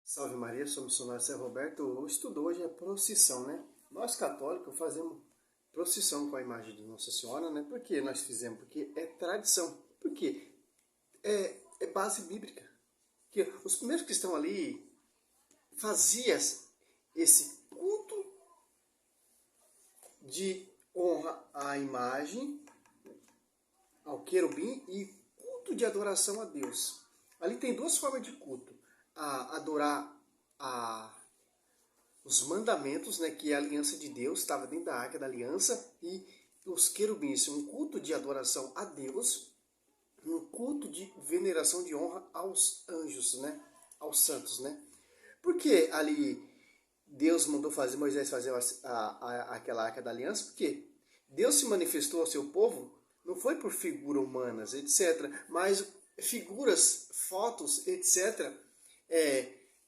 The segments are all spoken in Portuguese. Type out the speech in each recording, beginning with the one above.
Salve Maria, sou o missionário Zé Roberto. O estudo hoje é procissão, né? Nós católicos fazemos procissão com a imagem de Nossa Senhora, né? Por que nós fizemos? Porque é tradição. Por quê? É base bíblica. Que os primeiros que estão ali faziam esse culto de honra à imagem, ao querubim e culto de adoração a Deus. Ali tem duas formas de culto. Adorar os mandamentos, né, que é a aliança de Deus, estava dentro da arca da aliança, e os querubins, um culto de adoração a Deus, um culto de veneração de honra aos anjos, né, aos santos, né. Porque ali Deus mandou fazer, Moisés fazer aquela arca da aliança, porque Deus se manifestou ao seu povo, não foi por figuras humanas, etc., mas figuras, fotos, etc.,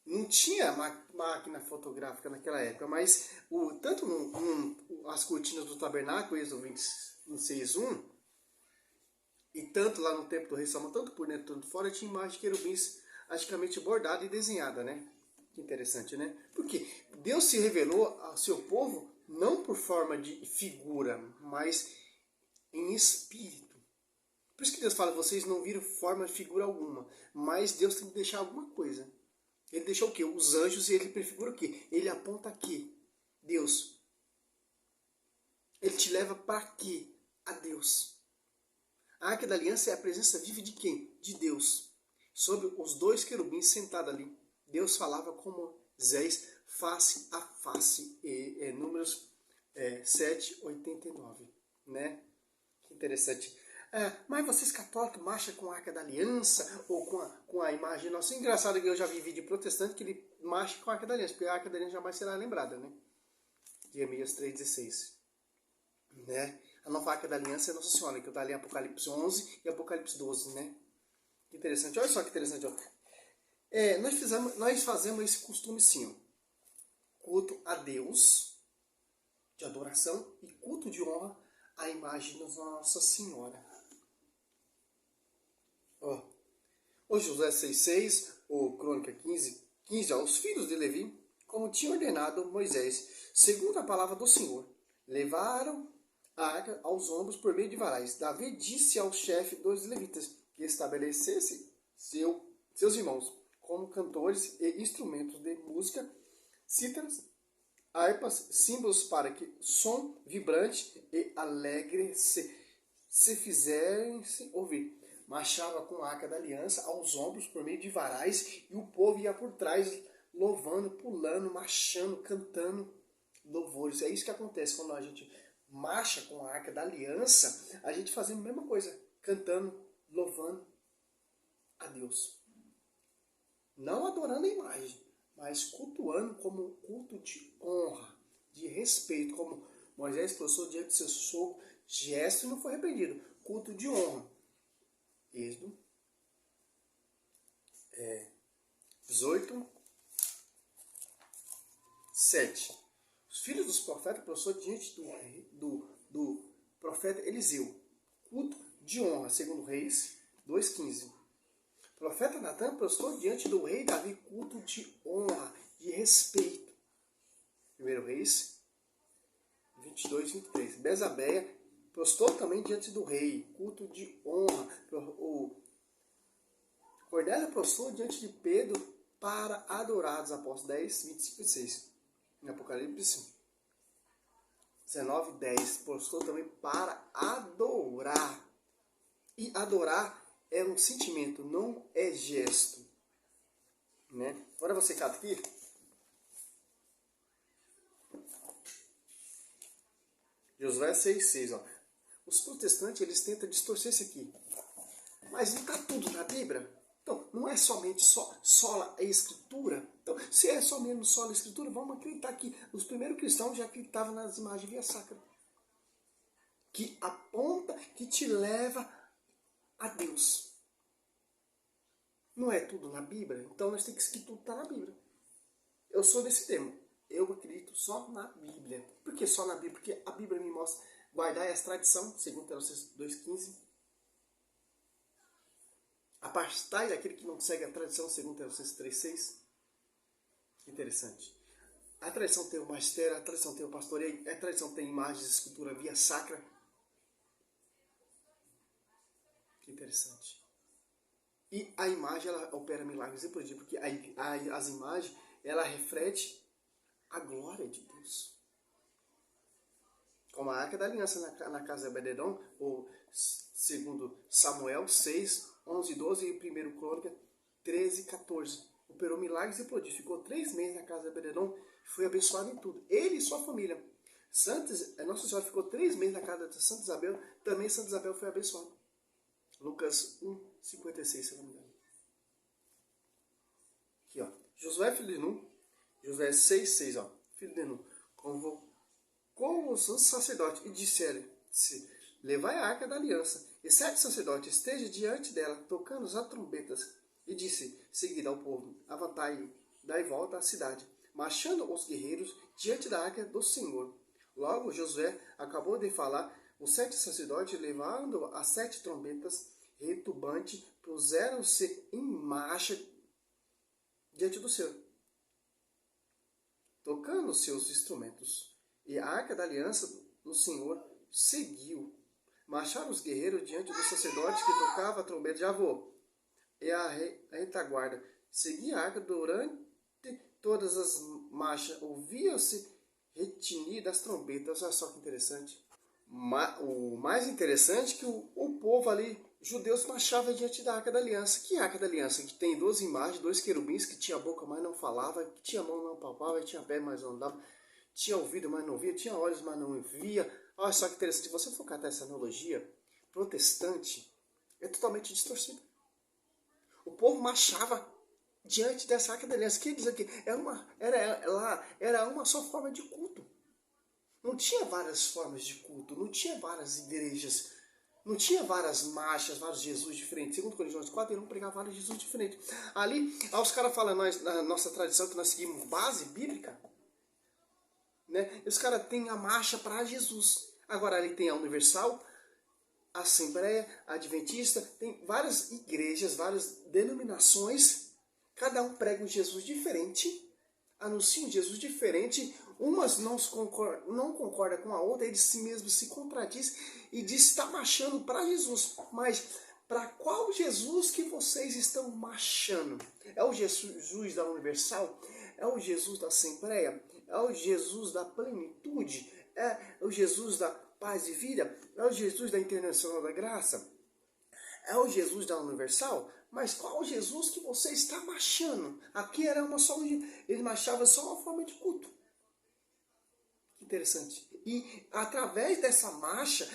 não tinha máquina fotográfica naquela época, mas tanto as cortinas do tabernáculo, Êxodo 26:1, e tanto lá no templo do rei Salomão, tanto por dentro, tanto fora, tinha imagem de querubins praticamente bordada e desenhada, né? Que interessante, né? Porque Deus se revelou ao seu povo não por forma de figura, mas em espírito. Por isso que Deus fala, vocês não viram forma de figura alguma, mas Deus tem que deixar alguma coisa. Ele deixou o quê? Os anjos, e ele prefigura o quê? Ele aponta aqui. Deus. Ele te leva para quê? A Deus. A arca da aliança é a presença viva de quem? De Deus. Sobre os dois querubins sentados ali. Deus falava com Moisés face a face. Números 7:89. Né? Que interessante. Mas vocês católicos marcham com a arca da aliança ou com a imagem nossa. Engraçado que eu já vi vídeo protestante que ele marcha com a arca da aliança, porque a arca da aliança jamais será lembrada, né? Jeremias 3:16. Né? A nova arca da aliança é Nossa Senhora, que está ali em Apocalipse 11 e Apocalipse 12, né? Que interessante. Olha só que interessante. Ó. Nós fazemos esse costume sim. Ó. Culto a Deus, de adoração, e culto de honra à imagem de Nossa Senhora. O Josué 6:6, ou Crônica 15, os filhos de Levi, como tinha ordenado Moisés, segundo a palavra do Senhor, levaram a arca aos ombros por meio de varais. Davi disse ao chefe dos levitas que estabelecesse seus irmãos como cantores e instrumentos de música, cítaras, harpas, símbolos para que som vibrante e alegre se fizerem ouvir. Marchava com a arca da aliança aos ombros por meio de varais, e o povo ia por trás louvando, pulando, marchando, cantando louvores. É isso que acontece quando a gente marcha com a arca da aliança, a gente fazendo a mesma coisa, cantando, louvando a Deus. Não adorando a imagem, mas cultuando como um culto de honra, de respeito, como Moisés postou diante de seu sogro, gesto não foi repreendido, culto de honra. Êxodo 18:7. Os filhos dos profetas prostraram diante do profeta Eliseu. Culto de honra, segundo Reis 2:15. O profeta Natan prostrou diante do rei Davi, culto de honra, de respeito. 1 Reis 22:23. Bezabeia prostrou também diante do rei, culto de honra. Cornélio prostrou diante de Pedro para adorar, dos Apóstolos 10:25-26. Em Apocalipse 19:10, prostrou também para adorar. E adorar é um sentimento, não é gesto. Né? Agora você cata aqui. Josué 6:6. Os protestantes, eles tentam distorcer isso aqui. Mas não está tudo na Bíblia. Então, não é somente só a Escritura. Então, se é somente só a Escritura, vamos acreditar que os primeiros cristãos já acreditavam nas imagens via sacra. Que aponta, que te leva a Deus. Não é tudo na Bíblia? Então, nós temos que tudo está na Bíblia. Eu sou desse tema. Eu acredito só na Bíblia. Por que só na Bíblia? Porque a Bíblia me mostra guardar as tradições, segundo Teosofistas 2:15. Afastai daquele que não segue a tradição, segundo Teosofistas 3:6. Interessante. A tradição tem o magistério, a tradição tem o pastoreio, a tradição tem imagens de escultura via sacra. Interessante. E a imagem, ela opera milagres e prodígios, porque as imagens, ela reflete a glória de Deus. Como a Arca da Aliança na casa de Obed-edom, ou segundo Samuel 6, 11, 12 e 1 Crônica 13, 14. Operou milagres e prodígios. Ficou 3 meses na casa de Obed-edom, foi abençoado em tudo. Ele e sua família. Nossa Senhora ficou 3 meses na casa de Santa Isabel, também Santa Isabel foi abençoada. Lucas 1, 56, se não me engano. Aqui, ó. Josué, filho de Nun, Josué 6, 6, ó. Filho de Nun, convocou os sacerdotes e disseram-se: levai a arca da aliança, e 7 sacerdotes estejam diante dela, tocando as trombetas. E disse, seguida ao povo: avantai, dai volta à cidade, marchando os guerreiros diante da arca do Senhor. Logo Josué acabou de falar, os 7 sacerdotes, levando as 7 trombetas retumbantes, puseram-se em marcha diante do Senhor, tocando seus instrumentos. E a arca da aliança do Senhor seguiu. Marcharam os guerreiros diante dos sacerdotes que tocavam a trombeta de avô. E a retaguarda seguia a arca durante todas as marchas. Ouvia-se retinir das trombetas. Olha só que interessante. O mais interessante é que o povo ali, judeus, marchava diante da Arca da Aliança. Que Arca da Aliança? Que tem 12 imagens, 2 querubins, que tinha boca, mas não falava, que tinha mão, não palpava, tinha pé, mas não andava, tinha ouvido, mas não via, tinha olhos, mas não via. Olha só que interessante, se você for catar essa analogia, protestante é totalmente distorcida. O povo marchava diante dessa Arca da Aliança. Quer dizer que era uma só forma de culto. Não tinha várias formas de culto, não tinha várias igrejas, não tinha várias marchas, vários Jesus diferentes. Segundo Coríntios 4, ele não pregava vários Jesus diferentes. Ali, os caras falam na nossa tradição que nós seguimos base bíblica, né? E os caras têm a marcha para Jesus. Agora ali tem a Universal, a Assembleia, a Adventista, tem várias igrejas, várias denominações, cada um prega um Jesus diferente, anuncia um Jesus diferente. Umas não concorda com a outra, eles si mesmos se contradiz e diz que está marchando para Jesus. Mas para qual Jesus que vocês estão marchando? É o Jesus da Universal? É o Jesus da Assembleia? É o Jesus da plenitude? É o Jesus da paz e vida? É o Jesus da Internacional da Graça? É o Jesus da Universal? Mas qual Jesus que você está marchando? Aqui era ele marchava só uma forma de culto. Interessante. E através dessa marcha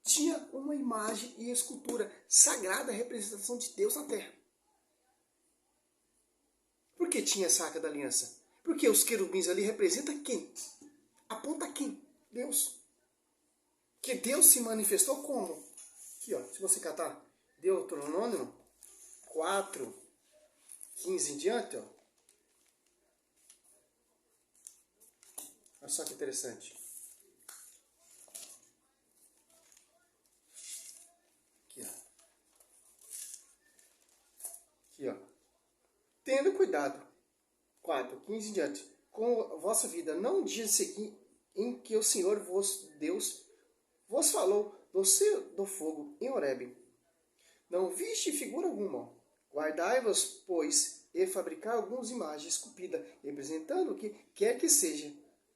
tinha uma imagem e escultura sagrada, representação de Deus na terra. Por que tinha essa Arca da Aliança? Porque os querubins ali representam quem? Aponta quem? Deus. Que Deus se manifestou como? Aqui, ó, se você catar Deuteronômio 4, 15 em diante, ó. Olha só que interessante. Aqui, ó. Aqui, ó. Tendo cuidado, 4, 15 em diante, com a vossa vida, não dia seguinte em que o Senhor Deus vos falou do fogo em Horebe. Não viste figura alguma. Guardai-vos, pois, e fabricar algumas imagens esculpidas, representando o que quer que seja,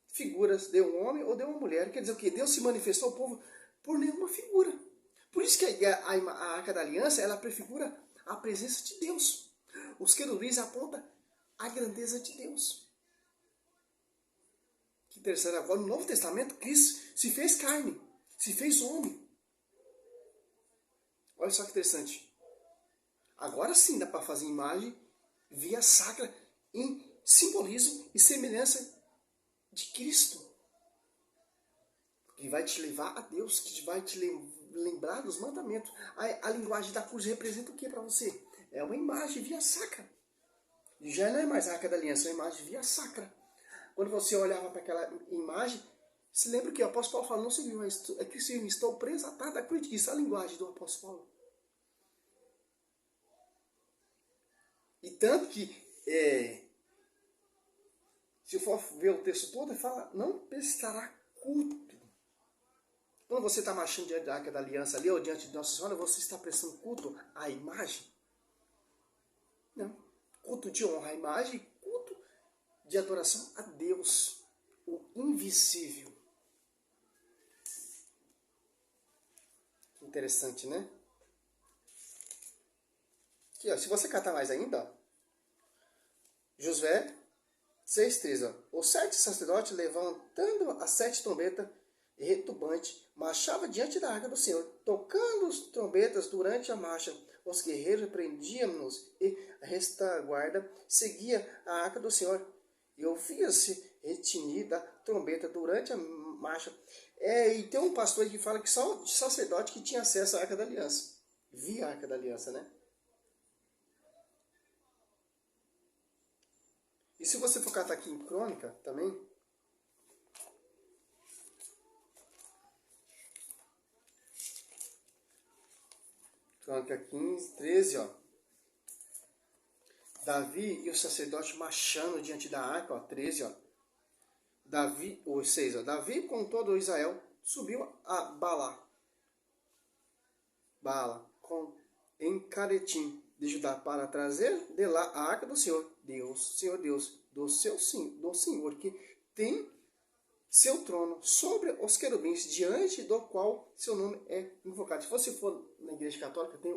figuras de um homem ou de uma mulher. Quer dizer o que? Deus se manifestou ao povo por nenhuma figura. Por isso que a Arca da Aliança, ela prefigura a presença de Deus. Os querubins apontam a grandeza de Deus. Que interessante. Agora, no Novo Testamento, Cristo se fez carne, se fez homem. Olha só que interessante. Agora sim dá para fazer imagem via sacra em simbolismo e semelhança de Cristo. Que vai te levar a Deus, que vai te lembrar dos mandamentos. A linguagem da cruz representa o que para você? É uma imagem via sacra. E já não é mais a Arca da Aliança, é uma imagem via sacra. Quando você olhava para aquela imagem, se lembra que o apóstolo Paulo fala, não se viu, é que estou preso atrás da cruz. Isso é a linguagem do apóstolo Paulo. E tanto que for ver o texto todo, ele fala, não prestará culto. Quando você está marchando diante da Arca da Aliança ali, ou diante de Nossa Senhora, você está prestando culto à imagem? Não. Culto de honra à imagem, culto de adoração a Deus, o invisível. Interessante, né? Aqui, ó, se você catar mais ainda, ó, Josué 6,13, os 7 sacerdotes, levantando as 7 trombetas retumbantes, marchava diante da arca do Senhor, tocando as trombetas durante a marcha. Os guerreiros prendiam-nos e a retaguarda seguia a arca do Senhor. E ouvia-se retinir da trombeta durante a marcha. E tem um pastor aí que fala que só o sacerdote que tinha acesso à Arca da Aliança. Via a Arca da Aliança, né? E se você for catar aqui em Crônica também, Crônica 15, 13, ó. Davi e o sacerdote marchando diante da arca, ó, 13, ó. Davi, ou 6, ó. Davi com todo Israel subiu a Baala, em Caretim de Judá, para trazer de lá a arca do Senhor Deus, do Senhor, que tem seu trono sobre os querubins, diante do qual seu nome é invocado. Se você for na Igreja Católica, tem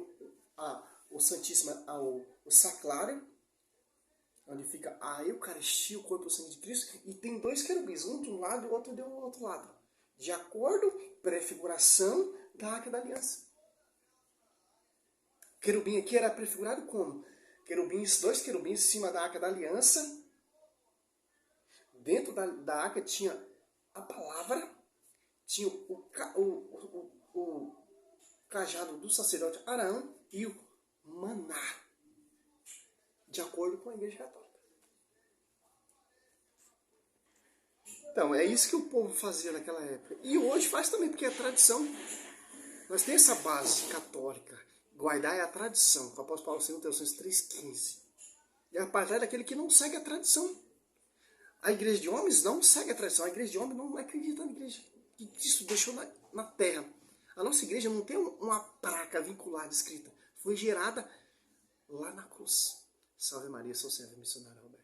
o Santíssimo, o Sacrário, onde fica a Eucaristia, o corpo e o sangue de Cristo, e tem 2 querubins, um de um lado e o outro do outro lado, de acordo, prefiguração da Arca da Aliança. O querubim aqui era prefigurado como? 2 querubins em cima da Arca da Aliança. Dentro da arca tinha a palavra, tinha o cajado do sacerdote Arão e o maná, de acordo com a Igreja Católica. Então, é isso que o povo fazia naquela época. E hoje faz também, porque é tradição. Nós temos essa base católica. Guardar é a tradição. O apóstolo Paulo, 2 Tessalonicenses 3,15. E a partir daquele que não segue a tradição. A igreja de homens não segue a tradição. A igreja de homens não acredita na igreja que Cristo deixou na terra. A nossa igreja não tem uma placa vinculada, escrita. Foi gerada lá na cruz. Salve Maria, sou servo missionário Roberto.